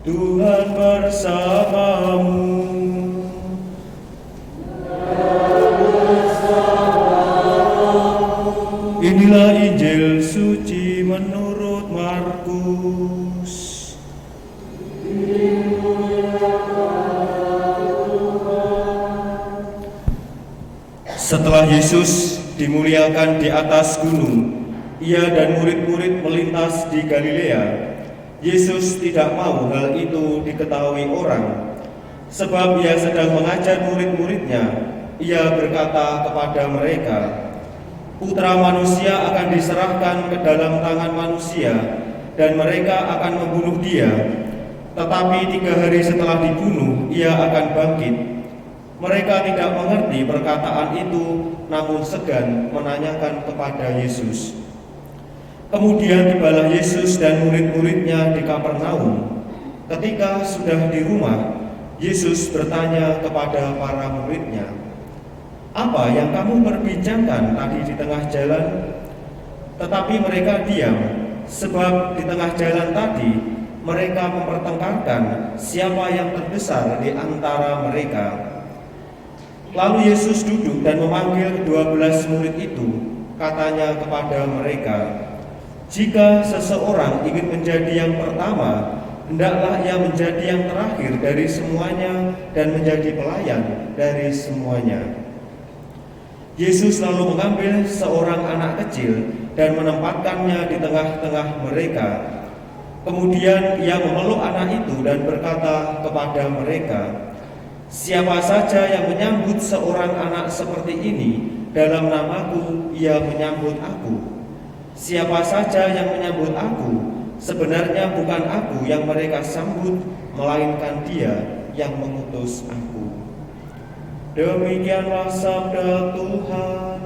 Tuhan bersamamu. Inilah Injil suci menurut Markus. Setelah Yesus dimuliakan di atas gunung, ia dan murid-murid melintas di Galilea. Yesus tidak mau hal itu diketahui orang, sebab ia sedang mengajar murid-muridnya. Ia berkata kepada mereka, Putra Manusia akan diserahkan ke dalam tangan manusia, dan mereka akan membunuh dia. Tetapi 3 hari setelah dibunuh, ia akan bangkit. Mereka tidak mengerti perkataan itu, namun segan menanyakan kepada Yesus. Kemudian tibalah Yesus dan murid-muridnya di Kapernaum. Ketika sudah di rumah, Yesus bertanya kepada para muridnya, "Apa yang kamu perbincangkan tadi di tengah jalan?" Tetapi mereka diam, sebab di tengah jalan tadi mereka mempertengkarkan siapa yang terbesar di antara mereka. Lalu Yesus duduk dan memanggil 12 murid itu. Katanya kepada mereka, "Jika seseorang ingin menjadi yang pertama, hendaklah ia menjadi yang terakhir dari semuanya dan menjadi pelayan dari semuanya." Yesus lalu mengambil seorang anak kecil dan menempatkannya di tengah-tengah mereka. Kemudian ia memeluk anak itu dan berkata kepada mereka, "Siapa saja yang menyambut seorang anak seperti ini, dalam namaku ia menyambut aku. Siapa saja yang menyambut aku, sebenarnya bukan aku yang mereka sambut, melainkan Dia yang mengutus aku." Demikianlah sabda Tuhan.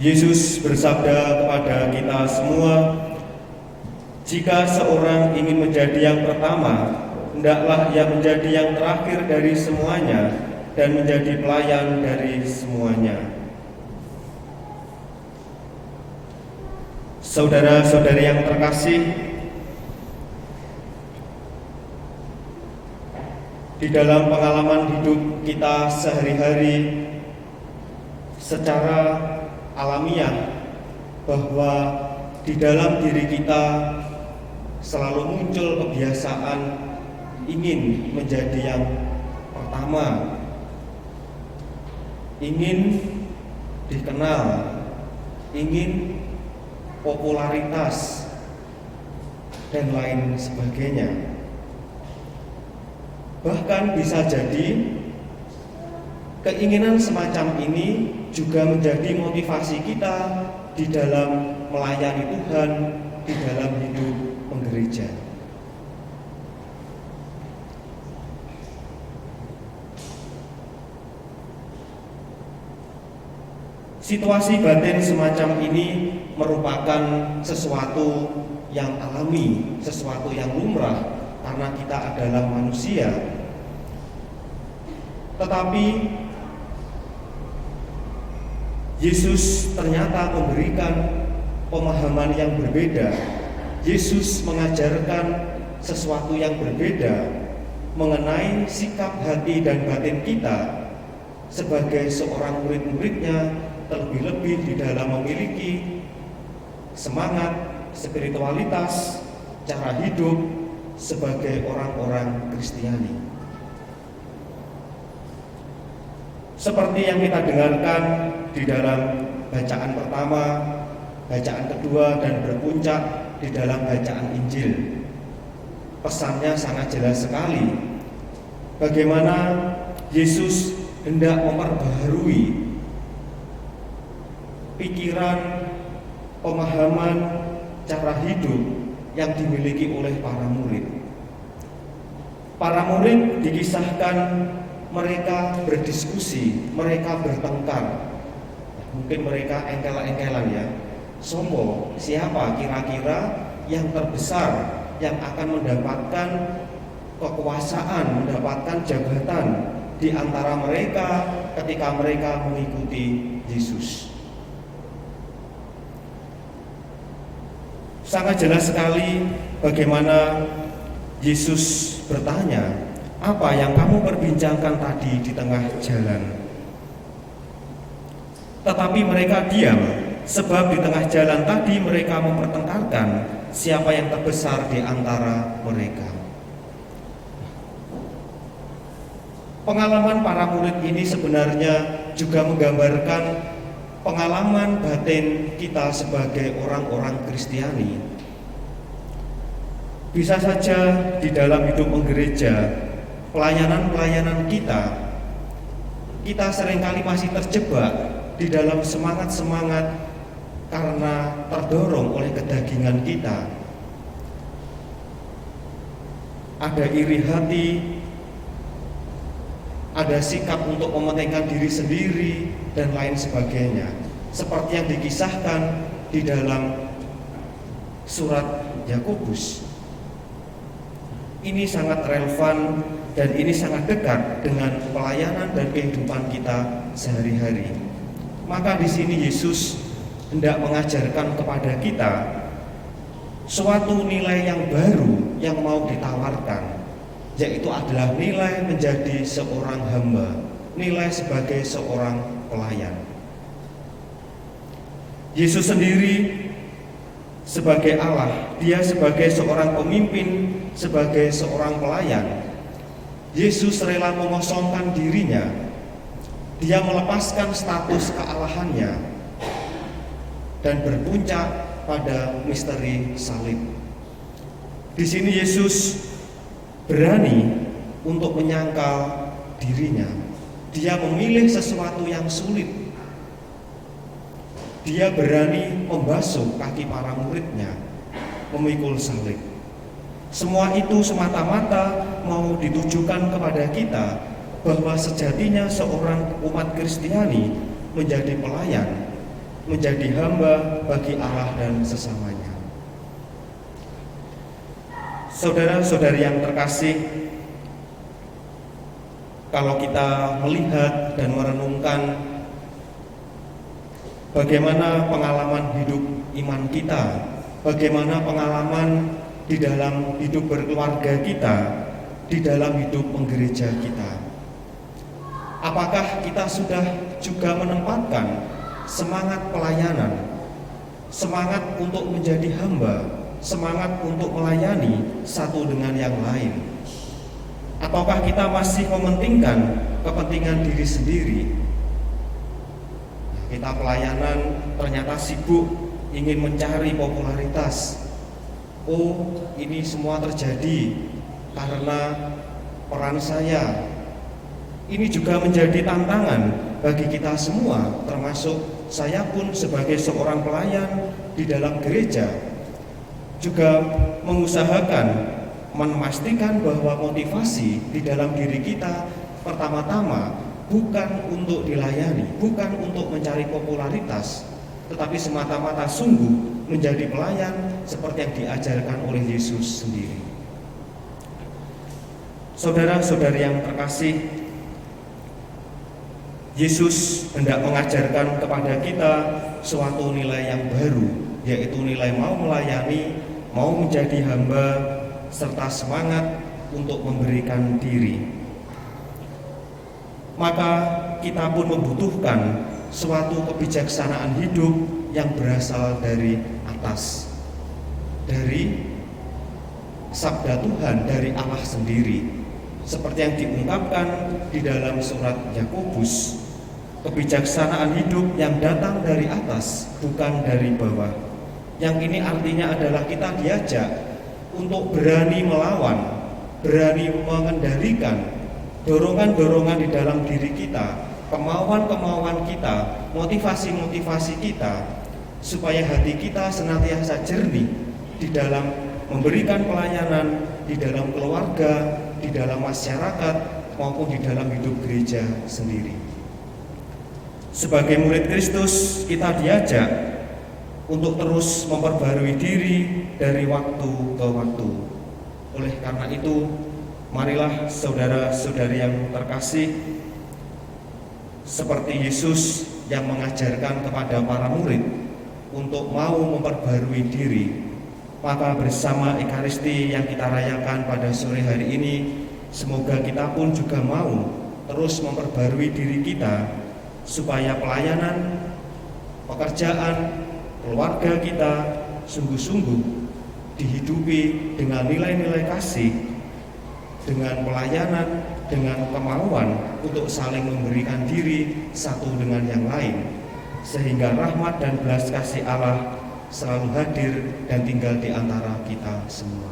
Yesus bersabda kepada kita semua, "Jika seorang ingin menjadi yang pertama, hendaklah ia menjadi yang terakhir dari semuanya dan menjadi pelayan dari semuanya." Saudara-saudari yang terkasih, di dalam pengalaman hidup kita sehari-hari, secara alamiah bahwa di dalam diri kita selalu muncul kebiasaan ingin menjadi yang pertama, ingin dikenal, ingin popularitas, dan lain sebagainya. Bahkan bisa jadi keinginan semacam ini juga menjadi motivasi kita di dalam melayani Tuhan, di dalam hidup menggereja. Situasi batin semacam ini merupakan sesuatu yang alami, sesuatu yang lumrah, karena kita adalah manusia. Tetapi Yesus ternyata memberikan pemahaman yang berbeda. Yesus mengajarkan sesuatu yang berbeda mengenai sikap hati dan batin kita sebagai seorang murid-muridnya, terlebih-lebih di dalam memiliki semangat, spiritualitas, cara hidup sebagai orang-orang Kristiani. Seperti yang kita dengarkan di dalam bacaan pertama, bacaan kedua, dan berpuncak di dalam bacaan Injil. Pesannya sangat jelas sekali. Bagaimana Yesus hendak memperbaharui pikiran, pemahaman, cara hidup yang dimiliki oleh para murid. Para murid dikisahkan mereka berdiskusi, mereka bertengkar. Mungkin mereka engkel-engkelan ya. Sopo, siapa kira-kira yang terbesar yang akan mendapatkan kekuasaan, mendapatkan jabatan di antara mereka ketika mereka mengikuti Yesus? Sangat jelas sekali bagaimana Yesus bertanya, apa yang kamu perbincangkan tadi di tengah jalan? Tetapi mereka diam, sebab di tengah jalan tadi mereka mempertengkarkan siapa yang terbesar di antara mereka. Pengalaman para murid ini sebenarnya juga menggambarkan pengalaman batin kita sebagai orang-orang Kristiani. Bisa saja di dalam hidup menggereja, pelayanan-pelayanan kita seringkali masih terjebak di dalam semangat-semangat karena terdorong oleh kedagingan kita. Ada iri hati, ada sikap untuk mementingkan diri sendiri dan lain sebagainya, seperti yang dikisahkan di dalam surat Yakobus. Ini sangat relevan dan ini sangat dekat dengan pelayanan dan kehidupan kita sehari-hari. Maka di sini Yesus hendak mengajarkan kepada kita suatu nilai yang baru yang mau ditawarkan, yaitu adalah nilai menjadi seorang hamba, nilai sebagai seorang pelayan. Yesus sendiri sebagai Allah, dia sebagai seorang pemimpin, sebagai seorang pelayan, Yesus rela mengosongkan dirinya. Dia melepaskan status kealahannya dan berpuncak pada misteri salib. Di sini Yesus berani untuk menyangkal dirinya. Dia memilih sesuatu yang sulit. Dia berani membasuh kaki para muridnya, memikul salib. Semua itu semata-mata mau ditujukan kepada kita bahwa sejatinya seorang umat Kristiani menjadi pelayan, menjadi hamba bagi Allah dan sesamanya. Saudara-saudari yang terkasih, kalau kita melihat dan merenungkan bagaimana pengalaman hidup iman kita, bagaimana pengalaman di dalam hidup berkeluarga kita, di dalam hidup menggereja kita, apakah kita sudah juga menempatkan semangat pelayanan, semangat untuk menjadi hamba, semangat untuk melayani satu dengan yang lain? Ataukah kita masih mementingkan kepentingan diri sendiri? Kita pelayanan ternyata sibuk ingin mencari popularitas. Oh, ini semua terjadi karena peran saya. Ini juga menjadi tantangan bagi kita semua, termasuk saya pun sebagai seorang pelayan di dalam gereja, juga mengusahakan memastikan bahwa motivasi di dalam diri kita pertama-tama bukan untuk dilayani, bukan untuk mencari popularitas, tetapi semata-mata sungguh menjadi pelayan seperti yang diajarkan oleh Yesus sendiri. Saudara-saudari yang terkasih, Yesus hendak mengajarkan kepada kita suatu nilai yang baru, yaitu nilai mau melayani, mau menjadi hamba, serta semangat untuk memberikan diri. Maka kita pun membutuhkan suatu kebijaksanaan hidup yang berasal dari atas, dari sabda Tuhan, dari Allah sendiri, seperti yang diungkapkan di dalam surat Yakobus. Kebijaksanaan hidup yang datang dari atas, bukan dari bawah. Yang ini artinya adalah kita diajak untuk berani melawan, berani mengendalikan dorongan-dorongan di dalam diri kita, kemauan-kemauan kita, motivasi-motivasi kita, supaya hati kita senantiasa jernih di dalam memberikan pelayanan, di dalam keluarga, di dalam masyarakat, maupun di dalam hidup gereja sendiri. Sebagai murid Kristus, kita diajak untuk terus memperbarui diri dari waktu ke waktu. Oleh karena itu, marilah saudara-saudari yang terkasih, seperti Yesus yang mengajarkan kepada para murid untuk mau memperbarui diri, maka bersama Ekaristi yang kita rayakan pada sore hari ini, semoga kita pun juga mau terus memperbarui diri kita, supaya pelayanan, pekerjaan, keluarga kita sungguh-sungguh dihidupi dengan nilai-nilai kasih, dengan pelayanan, dengan kemauan untuk saling memberikan diri satu dengan yang lain, sehingga rahmat dan belas kasih Allah selalu hadir dan tinggal di antara kita semua.